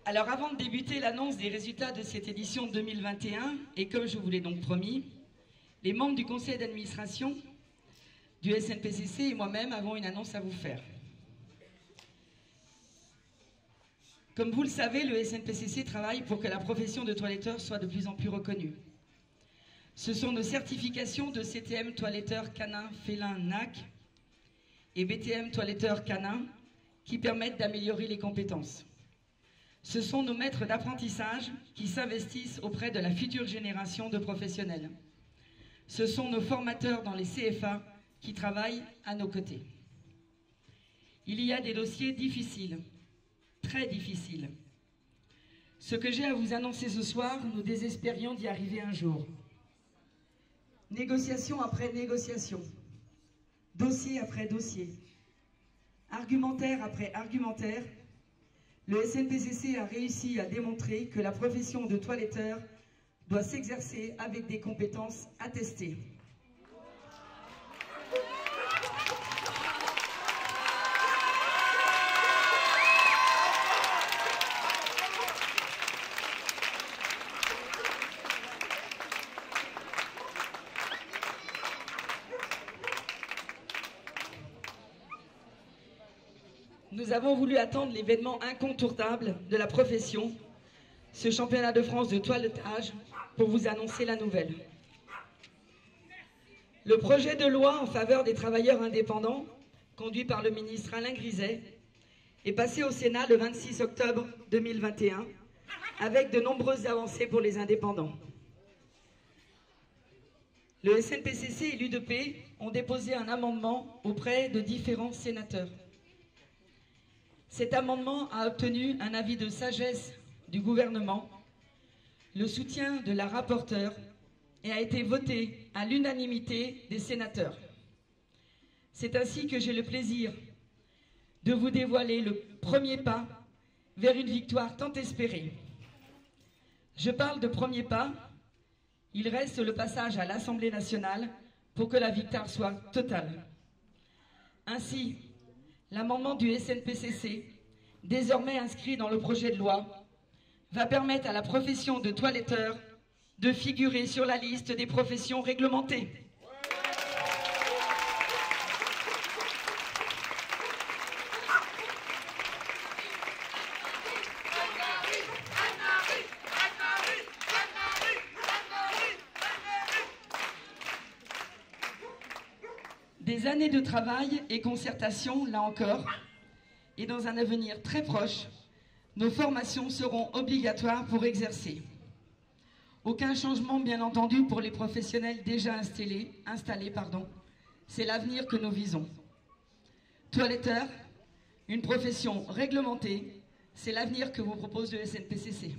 Alors avant de débuter l'annonce des résultats de cette édition 2021, et comme je vous l'ai donc promis, les membres du conseil d'administration du SNPCC et moi-même avons une annonce à vous faire. Comme vous le savez, le SNPCC travaille pour que la profession de toiletteur soit de plus en plus reconnue. Ce sont nos certifications de CTM toiletteur canin félin NAC et BTM toiletteur canin qui permettent d'améliorer les compétences. Ce sont nos maîtres d'apprentissage qui s'investissent auprès de la future génération de professionnels. Ce sont nos formateurs dans les CFA qui travaillent à nos côtés. Il y a des dossiers difficiles, très difficiles. Ce que j'ai à vous annoncer ce soir, nous désespérions d'y arriver un jour. Négociation après négociation, dossier après dossier, argumentaire après argumentaire, le SNPCC a réussi à démontrer que la profession de toiletteur doit s'exercer avec des compétences attestées. Nous avons voulu attendre l'événement incontournable de la profession, ce championnat de France de toilettage, pour vous annoncer la nouvelle. Le projet de loi en faveur des travailleurs indépendants, conduit par le ministre Alain Griset, est passé au Sénat le 26 octobre 2021, avec de nombreuses avancées pour les indépendants. Le SNPCC et l'UDP ont déposé un amendement auprès de différents sénateurs. Cet amendement a obtenu un avis de sagesse du gouvernement, le soutien de la rapporteure et a été voté à l'unanimité des sénateurs. C'est ainsi que j'ai le plaisir de vous dévoiler le premier pas vers une victoire tant espérée. Je parle de premier pas, il reste le passage à l'Assemblée nationale pour que la victoire soit totale. Ainsi, l'amendement du SNPCC, désormais inscrit dans le projet de loi, va permettre à la profession de toiletteur de figurer sur la liste des professions réglementées. Des années de travail et concertation, là encore, et dans un avenir très proche, nos formations seront obligatoires pour exercer. Aucun changement, bien entendu, pour les professionnels déjà installés, c'est l'avenir que nous visons. Toiletteur, une profession réglementée, c'est l'avenir que vous propose le SNPCC.